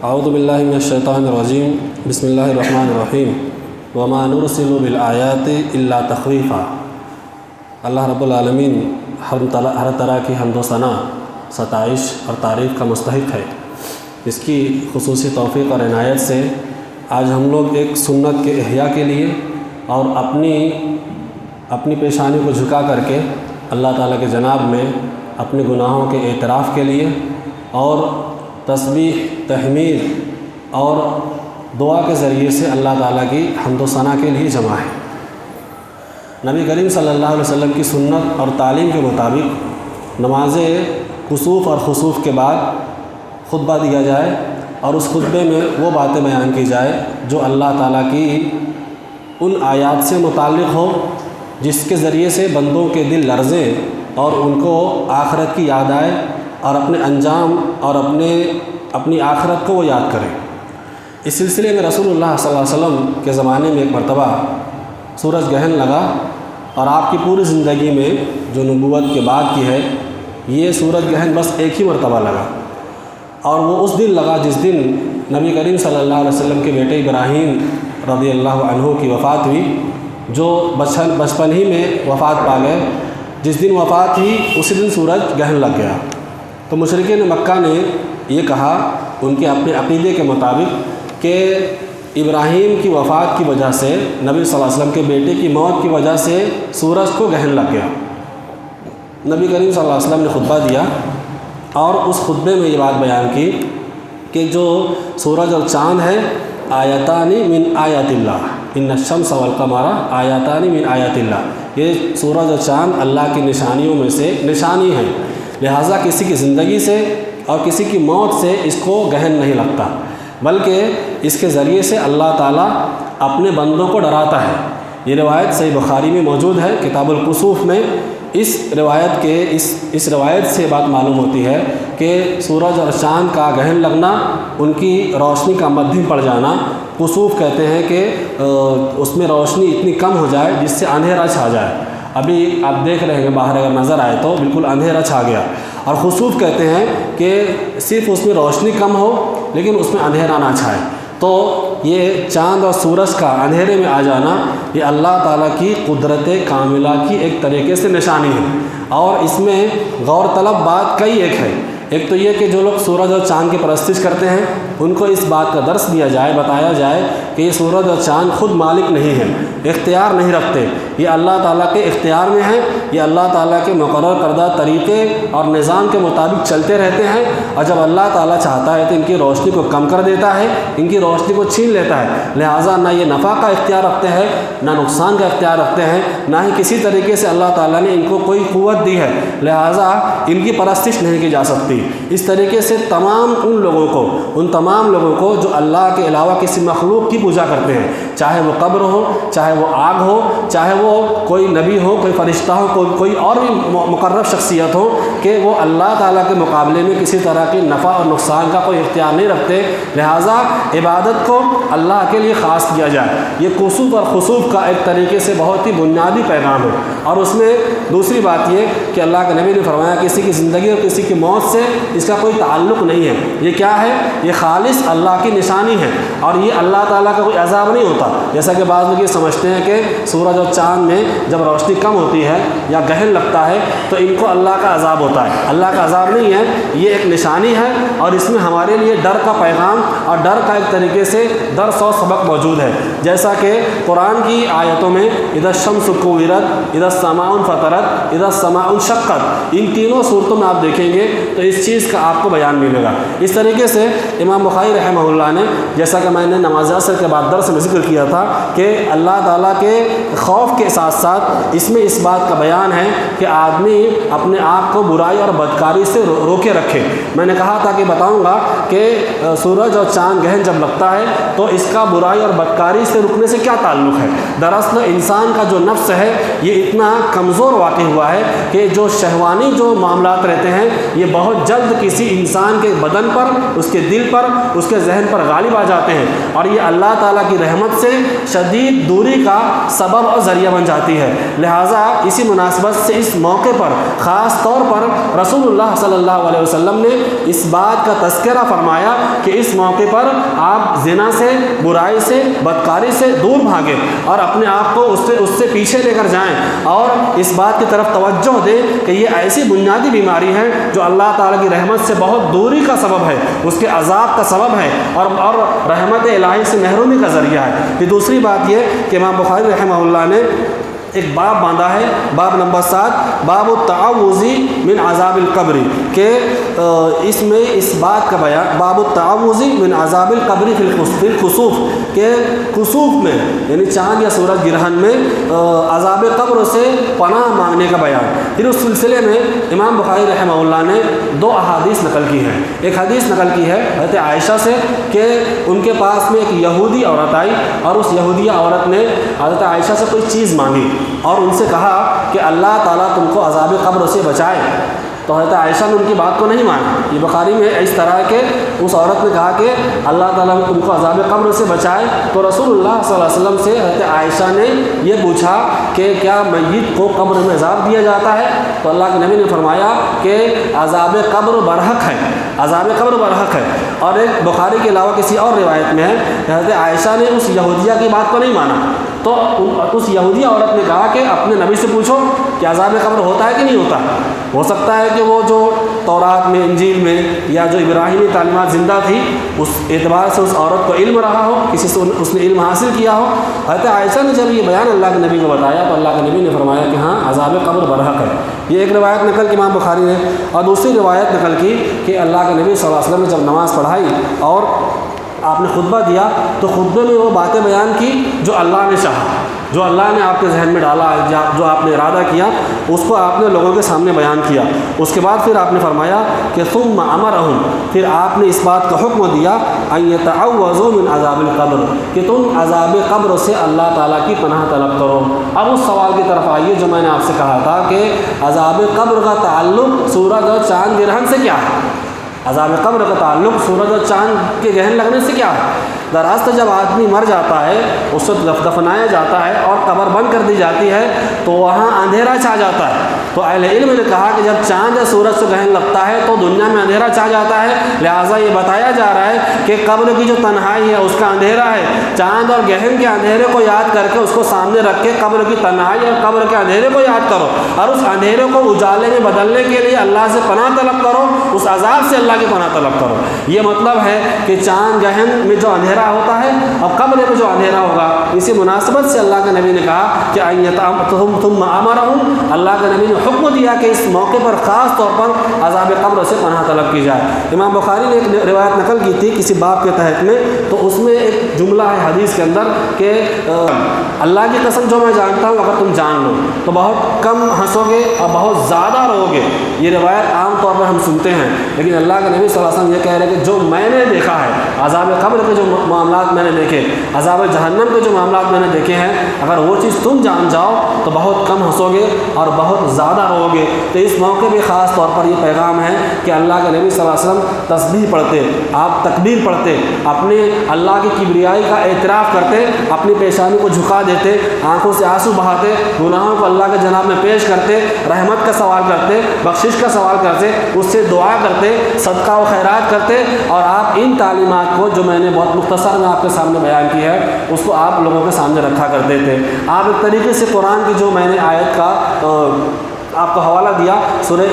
اعوذ باللہ من الشیطان الرجیم بسم اللہ الرحمن الرحیم وما نرسل بالآیات الا تخویفا۔ اللہ رب العالمین ہر طرح کی حمد و ثنا، ستائش اور تعریف کا مستحق ہے۔ اس کی خصوصی توفیق اور عنایت سے آج ہم لوگ ایک سنت کے احیاء کے لیے اور اپنی پیشانی کو جھکا کر کے اللہ تعالیٰ کے جناب میں اپنے گناہوں کے اعتراف کے لیے اور تسبیح، تحمید اور دعا کے ذریعے سے اللہ تعالیٰ کی حمد و ثنا کے لیے جمع ہے۔ نبی کریم صلی اللہ علیہ وسلم کی سنت اور تعلیم کے مطابق نماز کسوف اور خسوف کے بعد خطبہ دیا جائے اور اس خطبے میں وہ باتیں بیان کی جائے جو اللہ تعالیٰ کی ان آیات سے متعلق ہو جس کے ذریعے سے بندوں کے دل لرزیں اور ان کو آخرت کی یاد آئے اور اپنے انجام اور اپنی آخرت کو وہ یاد کریں۔ اس سلسلے میں رسول اللہ صلی اللہ علیہ وسلم کے زمانے میں ایک مرتبہ سورج گرہن لگا اور آپ کی پوری زندگی میں جو نبوت کے بعد کی ہے یہ سورج گرہن بس ایک ہی مرتبہ لگا، اور وہ اس دن لگا جس دن نبی کریم صلی اللہ علیہ وسلم کے بیٹے ابراہیم رضی اللہ عنہ کی وفات ہوئی، جو بچپن ہی میں وفات پا گئے۔ جس دن وفات ہوئی اسی دن سورج گرہن لگ گیا۔ تو مشرکین مکہ نے یہ کہا ان کے اپنے عقیدے کے مطابق کہ ابراہیم کی وفات کی وجہ سے، نبی صلی اللہ علیہ وسلم کے بیٹے کی موت کی وجہ سے سورج کو گرہن لگ گیا۔ نبی کریم صلی اللہ علیہ وسلم نے خطبہ دیا اور اس خطبے میں یہ بات بیان کی کہ جو سورج اور چاند ہے آیتان من آیات اللہ، ان الشمس والقمر آیتان من آیات اللہ، یہ سورج اور چاند اللہ کی نشانیوں میں سے نشانی ہیں، لہٰذا کسی کی زندگی سے اور کسی کی موت سے اس کو گرہن نہیں لگتا، بلکہ اس کے ذریعے سے اللہ تعالیٰ اپنے بندوں کو ڈراتا ہے۔ یہ روایت صحیح بخاری میں موجود ہے، کتاب الکسوف میں۔ اس روایت سے بات معلوم ہوتی ہے کہ سورج اور چاند کا گرہن لگنا، ان کی روشنی کا مدھم پڑ جانا، کسوف کہتے ہیں کہ اس میں روشنی اتنی کم ہو جائے جس سے اندھیرا چھا جائے۔ ابھی آپ دیکھ رہے ہیں باہر اگر نظر آئے تو بالکل اندھیرا چھا گیا۔ اور خسوف کہتے ہیں کہ صرف اس میں روشنی کم ہو لیکن اس میں اندھیرا نہ چھائے۔ تو یہ چاند اور سورج کا اندھیرے میں آ جانا یہ اللہ تعالیٰ کی قدرت کاملہ کی ایک طریقے سے نشانی ہے، اور اس میں غور طلب بات کئی ایک ہے۔ ایک تو یہ کہ جو لوگ سورج اور چاند کی پرستش کرتے ہیں ان کو اس بات کا درس دیا جائے، بتایا جائے کہ یہ سورج اور چاند خود مالک نہیں ہیں، اختیار نہیں رکھتے، یہ اللہ تعالیٰ کے اختیار میں ہیں، یہ اللہ تعالیٰ کے مقرر کردہ طریقے اور نظام کے مطابق چلتے رہتے ہیں، اور جب اللہ تعالیٰ چاہتا ہے تو ان کی روشنی کو کم کر دیتا ہے، ان کی روشنی کو چھین لیتا ہے۔ لہٰذا نہ یہ نفع کا اختیار رکھتے ہیں نہ نقصان کا اختیار رکھتے ہیں، نہ ہی کسی طریقے سے اللہ تعالیٰ نے ان کو کوئی قوت دی ہے، لہٰذا ان کی پرستش نہیں کی جا سکتی۔ اس طریقے سے ان تمام لوگوں کو جو اللہ کے علاوہ کسی مخلوق کی پوجا کرتے ہیں، چاہے وہ قبر ہو، چاہے وہ آگ ہو، چاہے وہ کوئی نبی ہو، کوئی فرشتہ ہو، کوئی اور بھی مقرب شخصیت ہو، کہ وہ اللہ تعالیٰ کے مقابلے میں کسی طرح کی نفع اور نقصان کا کوئی اختیار نہیں رکھتے، لہٰذا عبادت کو اللہ کے لیے خاص کیا جائے۔ یہ کسوف اور خسوف کا ایک طریقے سے بہت ہی بنیادی پیغام ہے، اور اس میں دوسری بات یہ کہ اللہ کے نبی نے فرمایا کسی کی زندگی اور کسی کی موت سے اس کا کوئی تعلق نہیں ہے۔ یہ کیا ہے؟ یہ خالص اللہ کی نشانی ہے، اور یہ اللہ تعالیٰ کا کوئی عذاب نہیں ہوتا، جیسا کہ بعض لوگ یہ سمجھتے ہیں کہ سورج اور چاند میں جب روشنی کم ہوتی ہے یا گرہن لگتا ہے تو ان کو اللہ کا عذاب ہوتا ہے۔ اللہ کا عذاب نہیں ہے، یہ ایک نشانی ہے، اور اس میں ہمارے لیے ڈر کا پیغام اور ڈر کا ایک طریقے سے درس و سبق موجود ہے، جیسا کہ قرآن کی آیتوں میں اذا الشمس کورت، اذا السماء انفطرت، اذا السماء انشقت، ان تینوں صورتوں میں آپ دیکھیں گے تو اس چیز کا آپ کو بیان ملے گا۔ اس طریقے سے امام بخاری رحمہ اللہ نے، جیسا کہ میں نے نماز عصر کے بعد درس میں ذکر کیا تھا، کہ اللہ تعالیٰ کے خوف کے ساتھ ساتھ اس میں اس بات کا بیان ہے کہ آدمی اپنے آپ کو برائی اور بدکاری سے روکے رکھے۔ میں نے کہا تھا کہ بتاؤں گا کہ سورج اور چاند گرہن جب لگتا ہے تو اس کا برائی اور بدکاری سے رکنے سے کیا تعلق ہے۔ دراصل انسان کا جو نفس ہے یہ اتنا کمزور واقع ہوا ہے کہ جو شہوانی جو معاملات رہتے ہیں یہ بہت جلد کسی انسان کے بدن پر، اس کے دل دل پر، اس کے ذہن پر غالب آ جاتے ہیں، اور یہ اللہ تعالیٰ کی رحمت سے شدید دوری کا سبب اور ذریعہ بن جاتی ہے۔ لہٰذا اسی مناسبت سے اس موقع پر خاص طور پر رسول اللہ صلی اللہ علیہ وسلم نے اس بات کا تذکرہ فرمایا کہ اس موقع پر آپ زنا سے، برائی سے، بدکاری سے دور بھاگیں اور اپنے آپ کو اس سے پیچھے لے کر جائیں، اور اس بات کی طرف توجہ دیں کہ یہ ایسی بنیادی بیماری ہے جو اللہ تعالیٰ کی رحمت سے بہت دوری کا سبب ہے، اس کے عذاب کا سبب ہے، اور رحمت الہی سے محرومی کا ذریعہ ہے۔ پھر دوسری بات یہ کہ امام بخاری رحمہ اللہ نے ایک باب باندھا ہے، باب نمبر 7، باب التعوذ من عذاب القبر، کہ اس میں اس بات کا بیان، باب التعوذ من عذاب القبر فی الخسوف، کہ خسوف میں یعنی چاند یا سورج گرہن میں عذاب قبر سے پناہ مانگنے کا بیان۔ پھر اس سلسلے میں امام بخاری رحمہ اللہ نے 2 احادیث نقل کی ہیں۔ ایک حدیث نقل کی ہے حضرت عائشہ سے کہ ان کے پاس میں ایک یہودی عورت آئی، اور اس یہودیہ عورت نے حضرت عائشہ سے کوئی چیز مانگی اور ان سے کہا کہ اللہ تعالیٰ تم کو عذاب قبر سے بچائے، تو حضرت عائشہ نے ان کی بات کو نہیں مانا۔ یہ بخاری میں اس طرح کہ اس عورت نے کہا کہ اللہ تعالیٰ تم کو عذاب قبر سے بچائے، تو رسول اللہ صلی اللہ علیہ وسلم سے حضرت عائشہ نے یہ پوچھا کہ کیا میت کو قبر میں عذاب دیا جاتا ہے؟ تو اللہ کے نبی نے فرمایا کہ عذاب قبر برحق ہے، عذاب قبر برحق ہے۔ اور ایک بخاری کے علاوہ کسی اور روایت میں ہے کہ حضرت عائشہ نے اس یہودیہ کی بات کو نہیں مانا، تو اس یہودیہ عورت نے کہا کہ اپنے نبی سے پوچھو کہ عذاب قبر ہوتا ہے کہ نہیں ہوتا۔ ہو سکتا ہے کہ وہ جو تورات میں، انجیل میں یا جو ابراہیمی تعلیمات زندہ تھی اس اعتبار سے اس عورت کو علم رہا ہو، کسی سے اس نے علم حاصل کیا ہو۔ حضرت عائشہ نے جب یہ بیان اللہ کے نبی کو بتایا تو اللہ کے نبی نے فرمایا کہ ہاں عذاب قبر برحق ہے۔ یہ ایک روایت نقل کی امام بخاری نے، اور دوسری روایت نقل کی کہ اللہ کے نبی صلی اللہ علیہ وسلم نے جب نماز پڑھائی اور آپ نے خطبہ دیا تو خطبے میں وہ باتیں بیان کی جو اللہ نے چاہا، جو اللہ نے آپ کے ذہن میں ڈالا، جو آپ نے ارادہ کیا اس کو آپ نے لوگوں کے سامنے بیان کیا۔ اس کے بعد پھر آپ نے فرمایا کہ ثم امرہم، پھر آپ نے اس بات کا حکم دیا ان یتعوذوا من عذاب القبر، کہ تم عذاب قبر سے اللہ تعالیٰ کی پناہ طلب کرو۔ اب اس سوال کی طرف آئیے جو میں نے آپ سے کہا تھا کہ عذاب قبر کا تعلق سورج اور چاند گرہن سے کیا ہے؟ عذاب قبر کا تعلق سورج اور چاند کے گرہن لگنے سے کیا ہے؟ دراصل جب آدمی مر جاتا ہے، اس کو دفنایا جاتا ہے اور قبر بند کر دی جاتی ہے تو وہاں اندھیرا چھا جاتا ہے۔ تو اہل علم نے کہا کہ جب چاند یا سورج سے گرہن لگتا ہے تو دنیا میں اندھیرا چھا جاتا ہے، لہٰذا یہ بتایا جا رہا ہے کہ قبر کی جو تنہائی ہے اس کا اندھیرا ہے، چاند اور گرہن کے اندھیرے کو یاد کر کے اس کو سامنے رکھ کے قبر کی تنہائی اور قبر کے اندھیرے کو یاد کرو، اور اس اندھیرے کو اجالے میں بدلنے کے لیے اللہ سے پناہ طلب کرو، اس عذاب سے اللہ کی پناہ طلب کرو۔ یہ مطلب ہے کہ چاند گرہن میں جو اندھیرا ہوتا ہے اور قبر میں جو اندھیرا ہوگا، اسی مناسبت سے اللہ کے نبی نے کہا کہ ثم امرہم، اللہ کے نبی نے حکم دیا کہ اس موقع پر خاص طور پر عذاب قبر سے پناہ طلب کی جائے۔ امام بخاری نے ایک روایت نقل کی تھی کسی باب کے تحت میں، تو اس میں ایک جملہ ہے حدیث کے اندر کہ اللہ کی قسم جو میں جانتا ہوں اگر تم جان لو تو بہت کم ہنسو گے اور بہت زیادہ رو گے۔ یہ روایت عام طور پر ہم سنتے ہیں، لیکن اللہ کے نبی صلی اللہ علیہ وسلم یہ کہہ رہے ہیں کہ جو میں نے دیکھا ہے، عذاب قبر کے جو معاملات میں نے دیکھے، عذاب جہنم کے جو معاملات میں نے دیکھے ہیں، اگر وہ چیز تم جان جاؤ تو بہت کم ہنسو گے اور بہت زیادہ رو گے۔ تو اس موقع پہ خاص طور پر یہ پیغام ہے کہ اللہ کے نبی صلی اللہ علیہ وسلم تسبیح پڑھتے، آپ تکبیر پڑھتے، اپنے اللہ کی کبریائی کا اعتراف کرتے، اپنی پیشانی کو جھکا دیتے، آنکھوں سے آنسو بہاتے، گناہوں کو اللہ کے جناب میں پیش کرتے، رحمت کا سوال کرتے، بخشش کا سوال کرتے، اس سے دعا کرتے، صدقہ و خیرات کرتے، اور آپ ان تعلیمات کو جو میں نے بہت مختصر میں آپ کے سامنے بیان کی ہے اس کو آپ لوگوں کے سامنے رکھا کرتے تھے۔ آپ ایک طریقے سے قرآن کی جو میں نے آیت کا آپ کو حوالہ دیا سورہ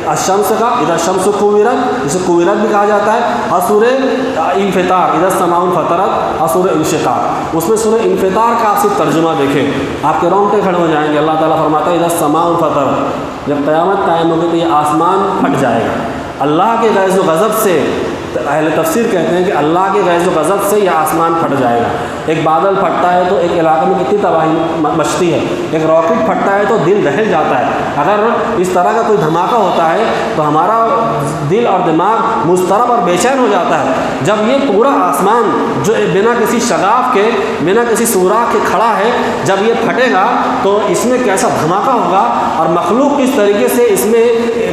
الشمس کا، اذا الشمس کوورت، جسے کوورت بھی کہا جاتا ہے، اور سورہ انفطار، اذا السماء انفطرت، اور سورہ انشقاق۔ اس میں سورہ انفطار کا آپ صرف ترجمہ دیکھیں آپ کے رونگٹے کھڑے ہو جائیں گے۔ اللہ تعالیٰ فرماتا ہے اذا السماء انفطرت، جب قیامت قائم ہوگی تو یہ آسمان پھٹ جائے گا۔ اللہ کے غیظ و غضب سے، اہل تفسیر کہتے ہیں کہ اللہ کے غیظ و غضب سے یہ آسمان پھٹ جائے گا۔ ایک بادل پھٹتا ہے تو ایک علاقے میں کتنی تباہی مچتی ہے، ایک راکٹ پھٹتا ہے تو دل دہل جاتا ہے۔ اگر اس طرح کا کوئی دھماکہ ہوتا ہے تو ہمارا دل اور دماغ مضطرب اور بے چین ہو جاتا ہے۔ جب یہ پورا آسمان جو بنا کسی شگاف کے، بنا کسی سوراخ کے کھڑا ہے، جب یہ پھٹے گا تو اس میں کیسا دھماکہ ہوگا اور مخلوق کس طریقے سے اس میں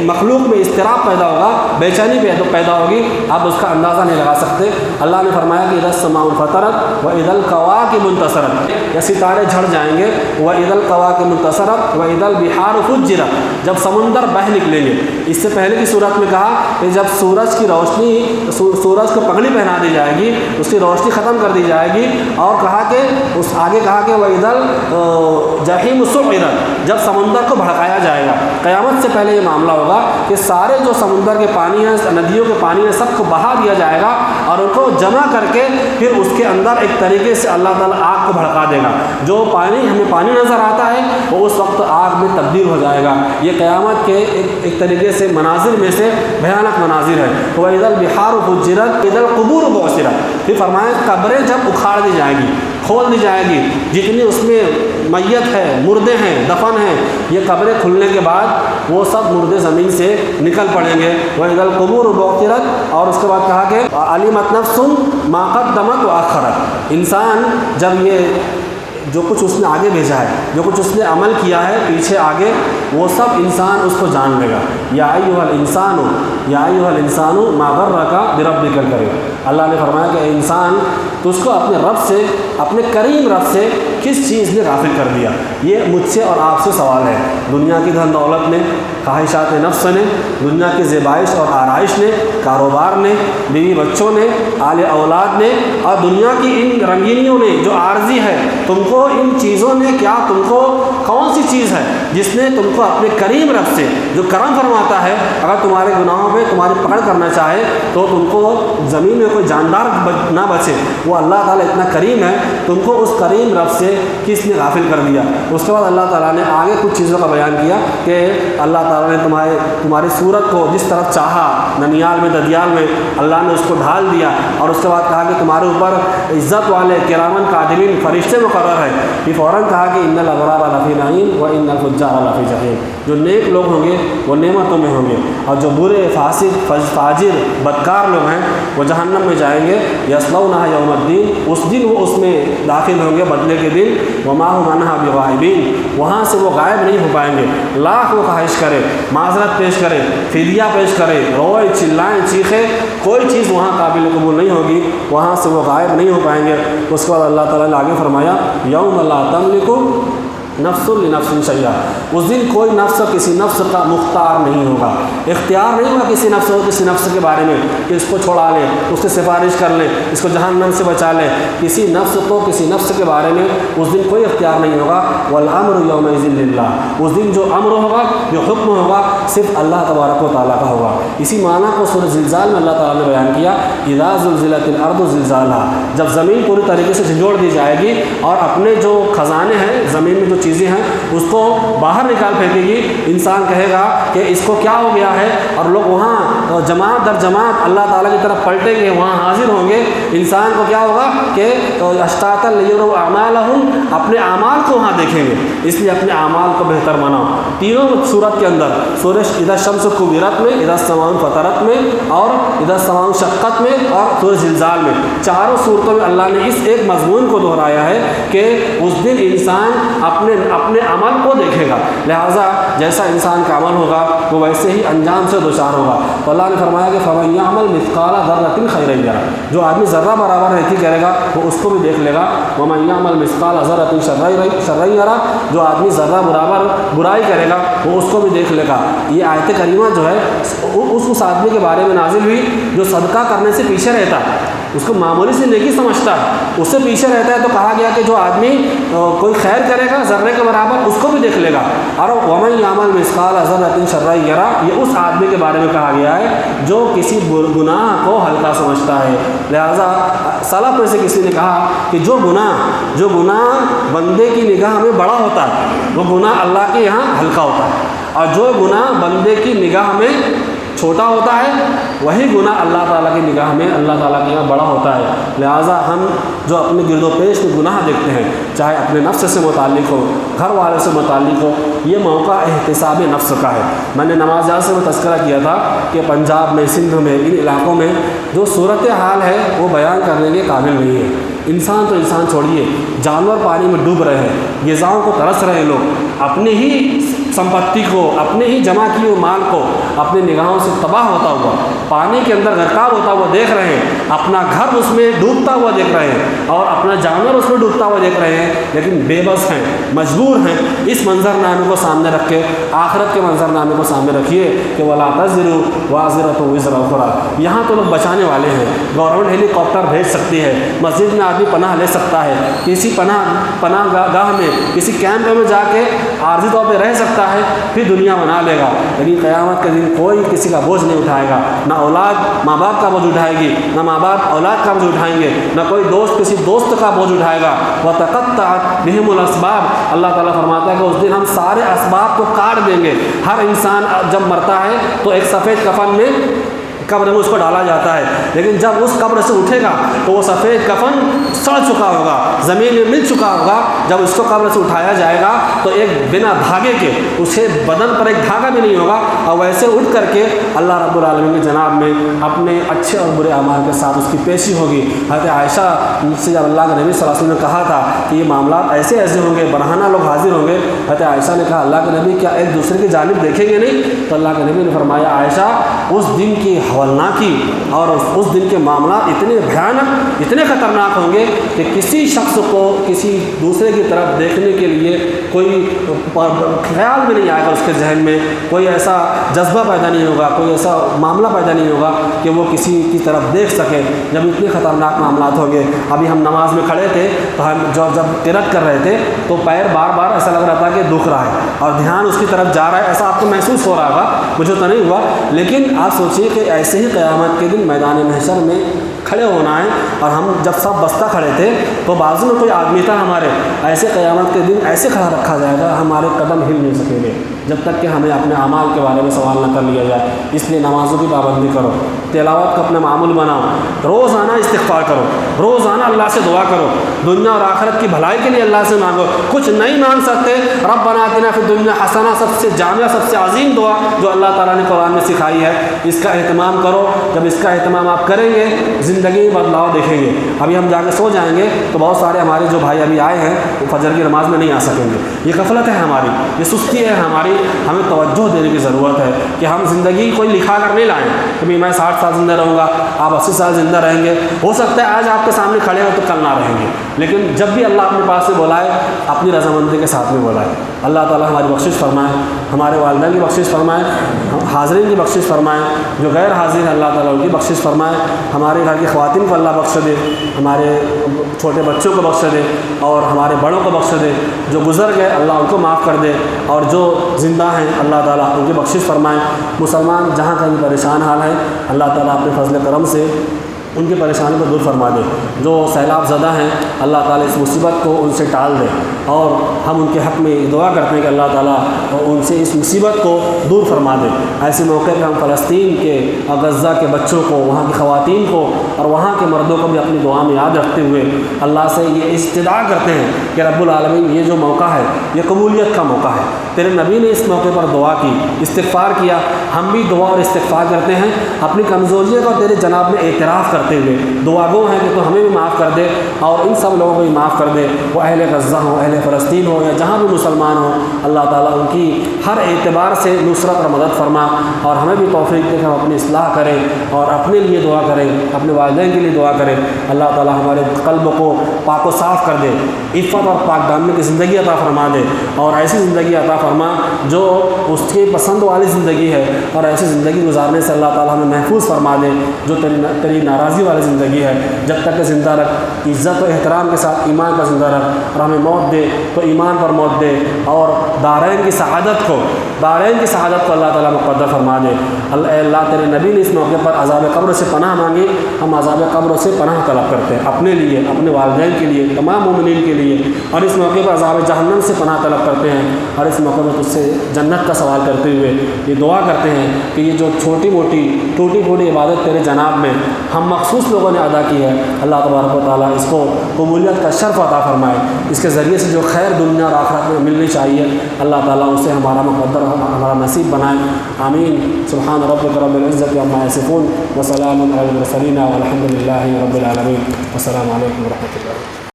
مخلوق میں اضطراب پیدا ہوگا، بے چینی پیدا ہوگی، آپ اس کا اندازہ نہیں لگا سکتے۔ اللہ نے فرمایا کہ اذا السماء انفطرت واذا الکواکب انتصرت، یا ستارے جھڑ جائیں گے، واذا الکواکب انتصرت واذا البحار فجرت، جب سمندر بہہ نکلیں گے۔ اس سے پہلے کی صورت میں کہا کہ جب سورج کی روشنی، سورج کو پگڑی پہنا دی جائے گی، اس کی روشنی ختم کر دی جائے گی، اور کہا کہ اس آگے کہا کہ واذا الجحیم سعرت، جب سمندر کو بھڑکایا جائے گا۔ قیامت سے پہلے یہ معاملہ ہوگا کہ سارے جو سمندر کے پانی ہیں، ندیوں کے پانی ہیں، سب کو بہا دیا جائے گا اور ان کو جمع کر کے پھر اس کے اندر ایک طریقے سے اللہ تعالیٰ آگ کو بھڑکا دے گا۔ جو پانی ہمیں پانی نظر آتا ہے وہ اس وقت آگ میں تبدیل ہو جائے گا۔ یہ قیامت کے ایک طریقے سے مناظر میں سے بھیانک مناظر ہے۔ وَإِذَا الْبِحَارُ فُجِّرَتْ وَإِذَا الْقُبُورُ بُعْثِرَتْ، پھر فرمایا قبریں جب اکھاڑ دی جائیں گی، کھول دی جائے گی، جتنی اس میں میت ہے، مردے ہیں، دفن ہیں، یہ قبریں کھلنے کے بعد وہ سب مردے زمین سے نکل پڑیں گے۔ وَإِذَا الْقُبُورُ بُعْثِرَتْ، اور اس کے بعد کہا کہ عَلِمَتْ نَفْسٌ مَا قَدَّمَتْ وَأَخَّرَتْ، انسان جب یہ جو کچھ اس نے آگے بھیجا ہے، جو کچھ اس نے عمل کیا ہے پیچھے آگے، وہ سب انسان اس کو جان لے گا۔ یا ایھا الانسان، یا ایھا الانسان ما غرک بربک الکریم، اللہ نے فرمایا کہ اے انسان، تو اس کو اپنے رب سے، اپنے کریم رب سے کس چیز نے غافل کر دیا؟ یہ مجھ سے اور آپ سے سوال ہے۔ دنیا کی دھن دولت نے، خواہشات نفس نے، دنیا کی زیبائش اور آرائش نے، کاروبار نے، بیوی بچوں نے، آل اولاد نے، اور دنیا کی ان رنگینیوں نے جو عارضی ہے، تم کو ان چیزوں نے کیا، تم کو کون سی چیز ہے جس نے تم کو اپنے کریم رب سے جو کرم فرماتا ہے، اگر تمہارے گناہوں پہ تمہاری پکڑ کرنا چاہے تو تم کو زمین میں کوئی جاندار نہ بچے، وہ اللہ تعالیٰ اتنا کریم ہے، تم کو اس کریم رب سے کس نے غافل کر دیا؟ اس کے بعد اللہ تعالیٰ نے آگے کچھ چیزوں کا بیان کیا کہ اللہ تعالیٰ نے تمہاری صورت کو جس طرف چاہا، ننیال میں ددیال میں اللہ نے اس کو ڈھال دیا، اور اس کے بعد کہا کہ تمہارے اوپر عزت والے کرامن کاتبین فرشتے مقرر ہیں۔ یہ فوراً کہا کہ ان الابرار لفی نعیم و ان الفجار لفی جحیم، جو نیک لوگ ہوں گے وہ نعمتوں میں ہوں گے، اور جو برے، فاسق، فاجر، بدکار لوگ ہیں وہ جہنم میں جائیں گے۔ یصلونها یوم الدین، اس دن وہ اس میں داخل ہوں گے، بدلے کے دن۔ وما هم عنها بغائبین، وہاں سے وہ غائب نہیں ہو پائیں گے۔ لاکھ وہ خواہش کرے، معذرت پیش کرے، فدیہ پیش کرے، روئے، چلائیں، چیخے، کوئی چیز وہاں قابل قبول نہیں ہوگی، وہاں سے وہ غائب نہیں ہو پائیں گے۔ اس کے بعد اللہ تعالیٰ نے آگے فرمایا یوم لا تملک نفس لنفس شیئا، اس دن کوئی نفس کسی نفس کا مختار نہیں ہوگا، اختیار نہیں ہوگا کسی نفس کو کسی نفس کے بارے میں کہ اس کو چھوڑا لیں، اس سے سفارش کر لیں، اس کو جہنم سے بچا لیں۔ کسی نفس کو کسی نفس کے بارے میں اس دن کوئی اختیار نہیں ہوگا۔ والامر یومئذ للہ، اس دن جو امر ہوگا، جو حکم ہوگا، صرف اللہ تبارک و تعالیٰ کا ہوگا۔ اسی معنی کو سورہ زلزال میں اللہ تعالیٰ نے بیان کیا، اذا زلزلت الارض زلزالہا، جب زمین پوری طریقے سے جھنجھوڑ دی جائے گی اور اپنے جو خزانے ہیں، زمین میں جو چیزیں ہیں اس کو باہر نکال پھینکے گی، انسان کہے گا کہ اس کو کیا ہو گیا ہے، اور لوگ وہاں جماعت در جماعت اللہ تعالیٰ کی طرف پلٹیں گے، وہاں حاضر ہوں گے۔ انسان کو کیا ہوگا کہ اشتاتا لیروا اعمالہم، اپنے اعمال کو وہاں دیکھیں گے، اس لیے اپنے اعمال کو بہتر بناؤ۔ تینوں صورت کے اندر، سورہ اذا الشمس کورت میں، اذا السماء انفطرت میں، اور اذا السماء انشقت میں، اور سورہ زلزال میں، چاروں صورتوں میں اللہ نے اس ایک مضمون کو دہرایا ہے کہ اس دن انسان اپنے عمل کو دیکھے گا، لہٰذا جیسا انسان کا عمل ہوگا وہ ویسے ہی انجام سے دوچار ہوگا۔ تو اللہ نے فرمایا کہ فَمَن يَعْمَلْ مِثْقَالَ ذَرَّةٍ خَيْرًا يَرَهُ، جو آدمی ذرہ برابر نیکی کرے گا وہ اس کو بھی دیکھ لے گا۔ وَمَن يَعْمَلْ مِثْقَالَ ذَرَّةٍ شَرًّا يَرَهُ، جو آدمی ذرہ برابر برائی کرے گا وہ اس کو بھی دیکھ لے گا۔ یہ آیت کریمہ جو ہے اس آدمی کے بارے میں نازل ہوئی جو صدقہ کرنے سے پیچھے رہتا ہے، اس کو معمولی سی نیکی سمجھتا ہے، اس سے پیچھے رہتا ہے، تو کہا گیا کہ جو آدمی کوئی خیر کرے گا ذرے کے برابر اس کو بھی دیکھ لے گا۔ اور وَمَن يَعْمَلْ مِثْقَالَ ذَرَّةٍ شَرًّا يَرَهُ، یہ اس آدمی کے بارے میں کہا گیا ہے جو کسی گناہ کو ہلکا سمجھتا ہے۔ لہٰذا سلف میں سے کسی نے کہا کہ جو گناہ بندے کی نگاہ میں بڑا ہوتا ہے وہ گناہ اللہ کے یہاں ہلکا ہوتا ہے، اور جو گناہ بندے کی نگاہ میں چھوٹا ہوتا ہے وہی گناہ اللہ تعالیٰ کی نگاہ میں اللہ تعالیٰ کے یہاں بڑا ہوتا ہے۔ لہٰذا ہم جو اپنے گرد و پیش میں گناہ دیکھتے ہیں، چاہے اپنے نفس سے متعلق ہو، گھر والے سے متعلق ہو، یہ موقع احتساب نفس کا ہے۔ میں نے نماز سے میں تذکرہ کیا تھا کہ پنجاب میں، سندھ میں، ان علاقوں میں جو صورتحال ہے وہ بیان کرنے کے قابل نہیں ہے۔ انسان تو انسان چھوڑیے، جانور پانی میں ڈوب رہے ہیں، غذاؤں کو ترس رہے ہیں، لوگ اپنے ہی سمپتی کو، اپنے ہی جمع کیے ہوئے مال کو اپنی نگاہوں سے تباہ ہوتا ہوا، پانی کے اندر غرقاب ہوتا ہوا دیکھ رہے ہیں، اپنا گھر اس میں ڈوبتا ہوا دیکھ رہے ہیں اور اپنا جانور اس میں ڈوبتا ہوا دیکھ رہے ہیں، لیکن بے بس ہیں، مجبور ہیں۔ اس منظر نامے کو سامنے رکھ کے آخرت کے منظر نامے کو سامنے رکھیے کہ وَلَا تَزِرُ وَازِرَةٌ وِزْرَ أُخْرَىٰ۔ یہاں تو لوگ بچانے والے ہیں، گورنمنٹ ہیلی کاپٹر بھیج سکتی ہے، مسجد میں آدمی پناہ لے سکتا ہے، کسی پناہ گاہ میں، کسی کیمپ میں جا کے عارضی طور پہ رہ سکتا ہے، پھر دنیا بنا لے گا، لیکن قیامت کے دن کوئی کسی کا بوجھ نہیں اٹھائے گا، نہ اولاد ماں باپ کا بوجھ اٹھائے گی، نہ ماں باپ اولاد کا بوجھ اٹھائیں گے، نہ کوئی دوست کسی دوست کا بوجھ اٹھائے گا۔ وَتَقَطَّعَتْ بِهِمُ الْأَسْبَابُ، اللہ تعالیٰ فرماتا ہے کہ اس دن ہم سارے اسباب کو کاٹ دیں گے۔ ہر انسان جب مرتا ہے تو ایک سفید کفن میں قبر میں اس کو ڈالا جاتا ہے، لیکن جب اس قبر سے اٹھے گا تو وہ سفید کفن سڑ چکا ہوگا، زمین میں مل چکا ہوگا۔ جب اس کو قبر سے اٹھایا جائے گا تو ایک بنا دھاگے کے اسے بدن پر ایک دھاگا بھی نہیں ہوگا، اور ویسے اٹھ کر کے اللہ رب العالمین کے جناب میں اپنے اچھے اور برے اعمال کے ساتھ اس کی پیشی ہوگی۔ حضرت عائشہ سے جب اللہ کے نبی صلی اللہ علیہ وسلم نے کہا تھا کہ یہ معاملات ایسے ہوں گے، برہنہ لوگ حاضر ہوں گے، حضرت عائشہ نے کہا اللہ کے نبی کیا ایک دوسرے کی جانب دیکھیں گے نہیں؟ تو اللہ کے نبی نے فرمایا عائشہ اس دن کی ہولناکی اور اس دن کے معاملات اتنے بھیانک، اتنے خطرناک ہوں گے کہ کسی شخص کو کسی دوسرے کی طرف دیکھنے کے لیے کوئی خیال بھی نہیں آئے گا، اس کے ذہن میں کوئی ایسا جذبہ پیدا نہیں ہوگا، کوئی ایسا معاملہ پیدا نہیں ہوگا کہ وہ کسی کی طرف دیکھ سکے، جب اتنے خطرناک معاملات ہوں گے۔ ابھی ہم نماز میں کھڑے تھے تو ہم جب قرات کر رہے تھے تو پیر بار بار ایسا لگ رہا تھا کہ دکھ رہا ہے اور دھیان اس کی طرف جا رہا ہے، ایسا آپ کو محسوس ہو رہا ہوگا، مجھے تو نہیں ہوا، لیکن آپ سوچیے کہ ایسے ہی قیامت کے دن میدان محشر میں کھڑے ہونا ہے، اور ہم جب سب بستہ کھڑے تھے تو بازو میں کوئی آدمی تھا ہمارے، ایسے قیامت کے دن ایسے کھڑا رکھا جائے گا ہمارے قدم ہل نہیں سکیں گے جب تک کہ ہمیں اپنے اعمال کے بارے میں سوال نہ کر لیا جائے۔ اس لیے نمازوں کی پابندی کرو، تلاوت کا اپنا معمول بناؤ، روزانہ استغفار کرو، روزانہ اللہ سے دعا کرو، دنیا اور آخرت کی بھلائی کے لیے اللہ سے مانگو۔ کچھ نہیں مانگ سکتے ربنا آتنا فی الدنیا حسنہ، سب سے جامع، سب سے عظیم دعا جو اللہ تعالیٰ نے قرآن میں سکھائی ہے، اس کا اہتمام کرو۔ جب اس کا اہتمام آپ کریں گے زندگی میں بدلاؤ دیکھیں گے۔ ابھی ہم جا کے سو جائیں گے تو بہت سارے ہمارے جو بھائی ابھی آئے ہیں وہ فجر کی نماز میں نہیں آ سکیں گے۔ یہ غفلت ہے ہماری، یہ سستی ہے ہماری، ہمیں توجہ دینے کی ضرورت ہے کہ ہم زندگی کوئی لکھا کر نہیں لائیں کہ میں 60 سال زندہ رہوں گا، آپ 80 سال زندہ رہیں گے، ہو سکتا ہے آج آپ کے سامنے کھڑے ہو تو کل نہ رہیں گے، لیکن جب بھی اللہ اپنے پاس سے بلائے اپنی رضامندی کے ساتھ میں بلائے۔ اللہ تعالیٰ ہماری بخشش فرمائے، ہمارے والدین کی بخشش فرمائے، حاضرین کی بخشش فرمائے، جو غیر حاضر ہیں اللہ تعالیٰ ان کی بخشش فرمائے، ہمارے گھر کی خواتین کو اللہ بخش دے، ہمارے چھوٹے بچوں کو بخش دے، اور ہمارے بڑوں کو بخش دے، جو گزر گئے اللہ ان کو معاف کر دے، اور جو زندہ ہیں اللہ تعالیٰ ان کی بخشش فرمائے۔ مسلمان جہاں کہیں پریشان حال ہیں اللہ تعالیٰ اپنے فضل کرم سے ان کی پریشانی کو دور فرما دے، جو سیلاب زدہ ہیں اللہ تعالیٰ اس مصیبت کو ان سے ٹال دے، اور ہم ان کے حق میں دعا کرتے ہیں کہ اللہ تعالیٰ ان سے اس مصیبت کو دور فرما دے۔ ایسے موقع پہ ہم فلسطین کے اور غزہ کے بچوں کو، وہاں کی خواتین کو اور وہاں کے مردوں کو بھی اپنی دعا میں یاد رکھتے ہوئے اللہ سے یہ استدعا کرتے ہیں کہ رب العالمین یہ جو موقع ہے یہ قبولیت کا موقع ہے، تیرے نبی نے اس موقع پر دعا کی، استغفار کیا، ہم بھی دعا اور استغفار کرتے ہیں، اپنی کمزوریوں کا تیرے جناب میں اعتراف کرتے ہوئے دعا گو ہیں کہ تو ہمیں بھی معاف کر دے اور ان سب لوگوں کو بھی معاف کر دے، وہ اہل غزہ ہوں، اہل فلسطین ہوں، یا جہاں بھی مسلمان ہوں، اللہ تعالیٰ ان کی ہر اعتبار سے نصرت اور مدد فرما، اور ہمیں بھی توفیق دے کہ ہم اپنی اصلاح کریں اور اپنے لیے دعا کریں، اپنے والدین کے لیے دعا کریں۔ اللہ تعالیٰ ہمارے قلب کو پاک و صاف کر دے، عفت اور پاک دامنی کی زندگی عطا فرما دے، اور ایسی زندگی عطا فرما جو اس کے پسند والی زندگی ہے، اور ایسی زندگی گزارنے سے اللہ تعالیٰ ہمیں محفوظ فرما دے جو تیری ناراضی والی زندگی ہے۔ جب تک کہ زندہ رکھ، عزت و احترام کے ساتھ ایمان کا زندہ رکھ، اور ہمیں موت دے تو ایمان پر موت دے، اور دارین کی سعادت کو اللہ تعالیٰ مقدر فرما دے۔ اللہ تیرے نبی نے اس موقع پر عذاب قبر سے پناہ مانگی، ہم عذاب قبر سے پناہ طلب کرتے ہیں، اپنے لیے، اپنے والدین کے لیے، تمام مومنین کے لیے، اور اس موقع پر عذاب جہنم سے پناہ طلب کرتے ہیں، اور اس موقع پر تجھ سے جنت کا سوال کرتے ہوئے یہ دعا کرتے ہیں کہ یہ جو چھوٹی موٹی ٹوٹی پھوٹی عبادت تیرے جناب میں ہم مخصوص لوگوں نے ادا کی ہے، اللہ تبارک و تعالیٰ اس کو قبولیت کا شرف عطا فرمائے، اس کے ذریعے سے جو خیر دنیا اور آخرت میں ملنی چاہیے اللہ تعالیٰ اسے ہمارا مقدر ہمارا نصیب بنائے، آمین۔ سبحان ربک رب العزت عما یصفون وسلام علی المرسلین والحمد للہ رب العالمین، السلام علیکم ورحمۃ اللہ۔